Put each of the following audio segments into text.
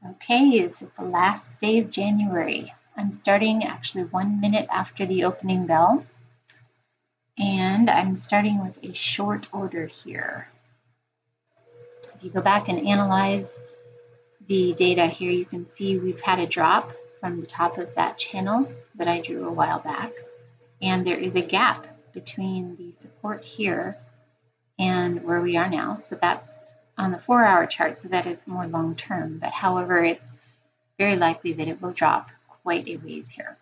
Okay, this is the last day of January. I'm starting actually 1 minute after the opening bell, and I'm starting with a short order here. If you go back and analyze the data here, you can see we've had a drop from the top of that channel that I drew a while back, and there is a gap between the support here and where we are now. So that's on the 4-hour chart, so that is more long term, but however, it's very likely that it will drop quite a ways here.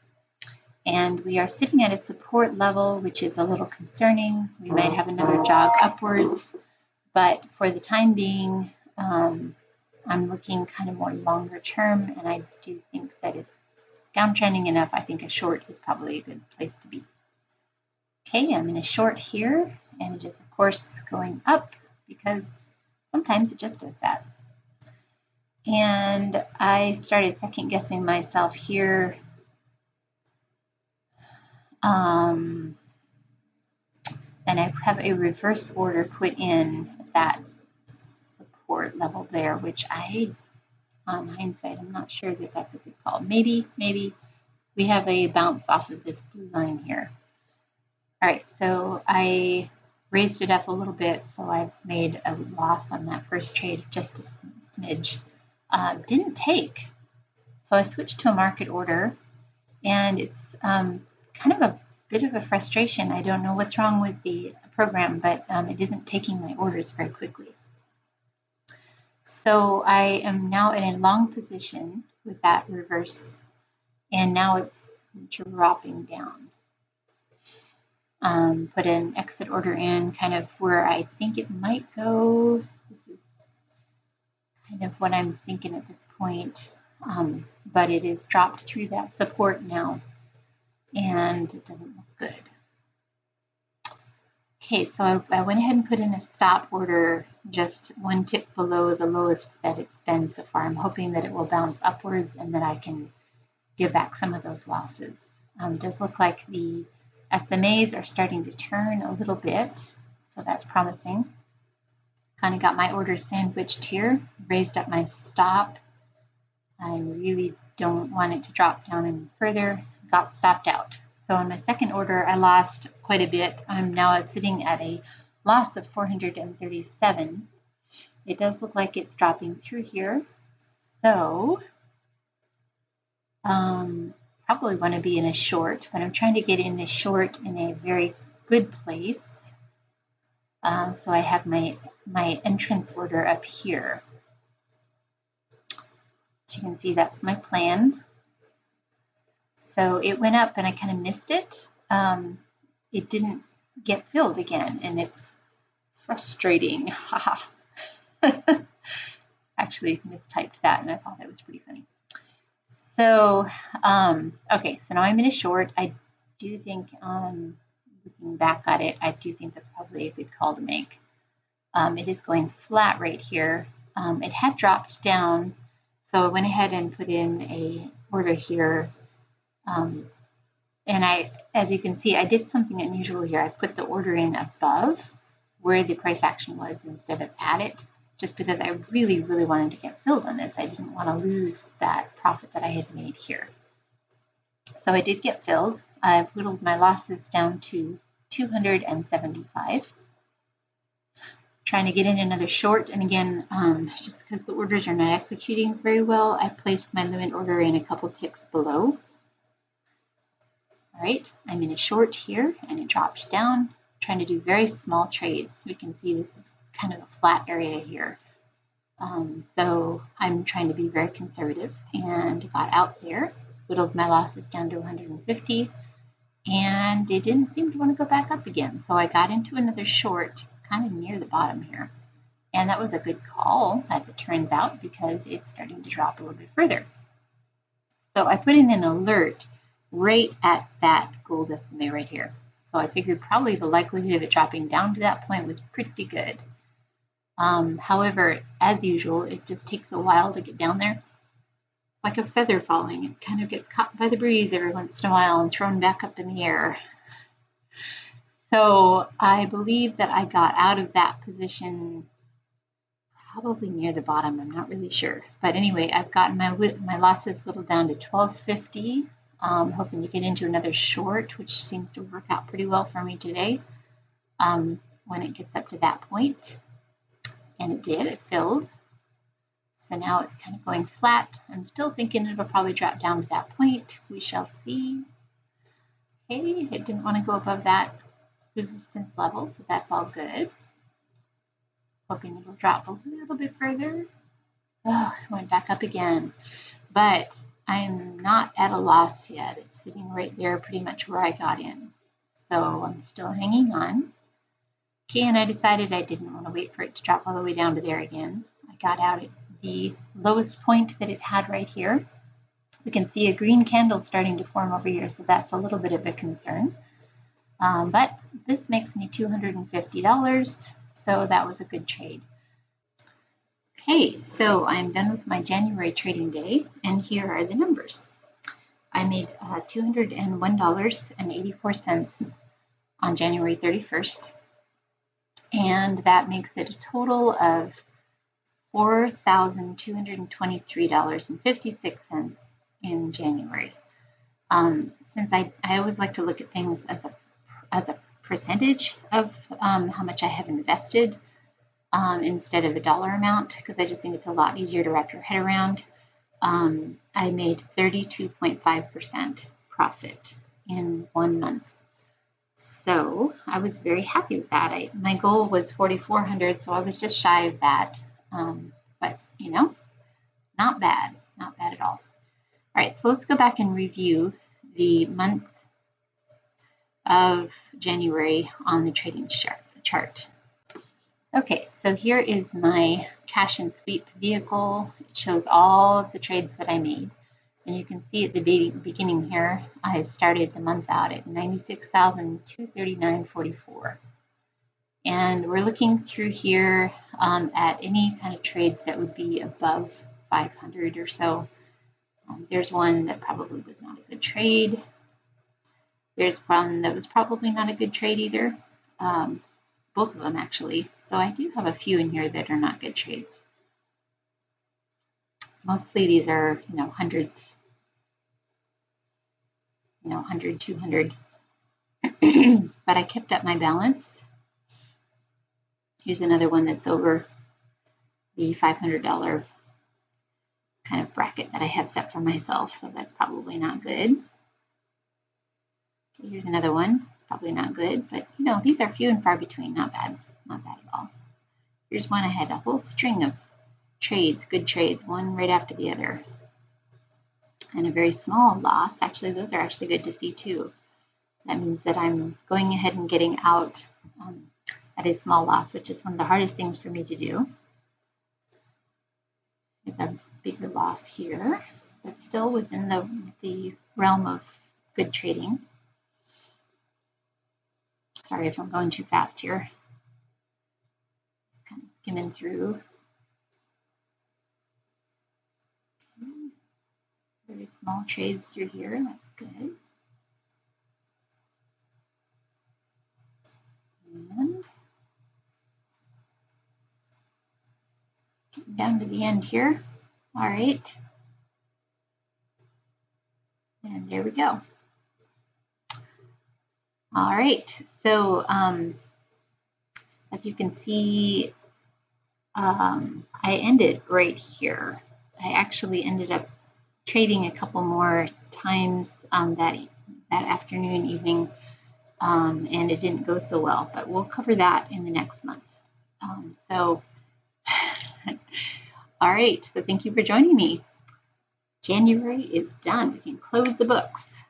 And we are sitting at a support level, which is a little concerning. We might have another jog upwards, but for the time being, I'm looking kind of more longer term, and I do think that it's downtrending enough. I think a short is probably a good place to be. Okay, I'm in a short here, and it is of course going up because sometimes it just does that. And I started second guessing myself here. And I have a reverse order put in that support level there, which on hindsight, I'm not sure that that's a good call. Maybe we have a bounce off of this blue line here. All right, so I raised it up a little bit, so I've made a loss on that first trade, just a smidge. Didn't take, so I switched to a market order, and it's kind of a bit of a frustration. I don't know what's wrong with the program, but it isn't taking my orders very quickly. So I am now in a long position with that reverse, and now it's dropping down. Put an exit order in kind of where I think it might go. This is kind of what I'm thinking at this point, but it is dropped through that support now, and it doesn't look good. Okay, so I went ahead and put in a stop order just one tick below the lowest that it's been so far. I'm hoping that it will bounce upwards and that I can give back some of those losses. It does look like the SMAs are starting to turn a little bit, so that's promising. Kind of got my order sandwiched here, raised up my stop. I really don't want it to drop down any further, got stopped out. So on my second order, I lost quite a bit. I'm now sitting at a loss of 437. It does look like it's dropping through here. So probably want to be in a short, but I'm trying to get in a short in a very good place. So I have my entrance order up here. As you can see, that's my plan. So it went up and I kind of missed it. It didn't get filled again, and it's frustrating. Actually mistyped that, and I thought that was pretty funny. So, okay, so now I'm in a short. I do think, looking back at it, I do think that's probably a good call to make. It is going flat right here. It had dropped down, so I went ahead and put in a order here. And as you can see, I did something unusual here. I put the order in above where the price action was instead of at it, just because I really, really wanted to get filled on this. I didn't want to lose that profit that I had made here. So I did get filled. I've whittled my losses down to 275. Trying to get in another short, and again, just because the orders are not executing very well, I placed my limit order in a couple ticks below. All right, I'm in a short here, and it dropped down. Trying to do very small trades. We can see this is kind of a flat area here. So I'm trying to be very conservative and got out there, whittled my losses down to 150, and it didn't seem to want to go back up again. So I got into another short kind of near the bottom here. And that was a good call, as it turns out, because it's starting to drop a little bit further. So I put in an alert right at that gold SMA right here. So I figured probably the likelihood of it dropping down to that point was pretty good. However, as usual, it just takes a while to get down there. Like a feather falling, it kind of gets caught by the breeze every once in a while and thrown back up in the air. So I believe that I got out of that position probably near the bottom. I'm not really sure. But anyway, I've gotten my losses whittled down to 12.50. Hoping to get into another short, which seems to work out pretty well for me today when it gets up to that point. And it did. It filled. So now it's kind of going flat. I'm still thinking it'll probably drop down to that point. We shall see. Okay, it didn't want to go above that resistance level, so that's all good. Hoping it'll drop a little bit further. Oh, it went back up again. But I'm not at a loss yet. It's sitting right there pretty much where I got in. So I'm still hanging on. Okay, and I decided I didn't want to wait for it to drop all the way down to there again. I got out at the lowest point that it had right here. We can see a green candle starting to form over here, so that's a little bit of a concern. But this makes me $250, so that was a good trade. Okay, so I'm done with my January trading day, and here are the numbers. I made $201.84 on January 31st, and that makes it a total of $4,223.56 in January. Since I always like to look at things as a percentage of how much I have invested instead of a dollar amount, because I just think it's a lot easier to wrap your head around. I made 32.5% profit in 1 month. So I was very happy with that. My goal was 4,400, so I was just shy of that. But, not bad at all. All right, so let's go back and review the month of January on the trading chart. Okay, so here is my cash and sweep vehicle. It shows all of the trades that I made. And you can see at the beginning here, I started the month out at $96,239.44. And we're looking through here at any kind of trades that would be above 500 or so. There's one that probably was not a good trade. There's one that was probably not a good trade either. Both of them actually. So I do have a few in here that are not good trades. Mostly these are, hundreds. 100, 200. But I kept up my balance. Here's another one that's over the $500 kind of bracket that I have set for myself, so that's probably not good. Okay, here's another one. It's probably not good, but these are few and far between. Not bad at all. Here's one I had a whole string of trades, good trades, one right after the other. And a very small loss. Actually, those are actually good to see too. That means that I'm going ahead and getting out at a small loss, which is one of the hardest things for me to do. There's a bigger loss here, but still within the realm of good trading. Sorry if I'm going too fast here. Just kind of skimming through. Okay. Very small trades through here. That's good. And getting down to the end here. All right. And there we go. All right, so as you can see, I ended right here. I actually ended up trading a couple more times that afternoon, evening, and it didn't go so well, but we'll cover that in the next month. All right, so thank you for joining me. January is done. We can close the books.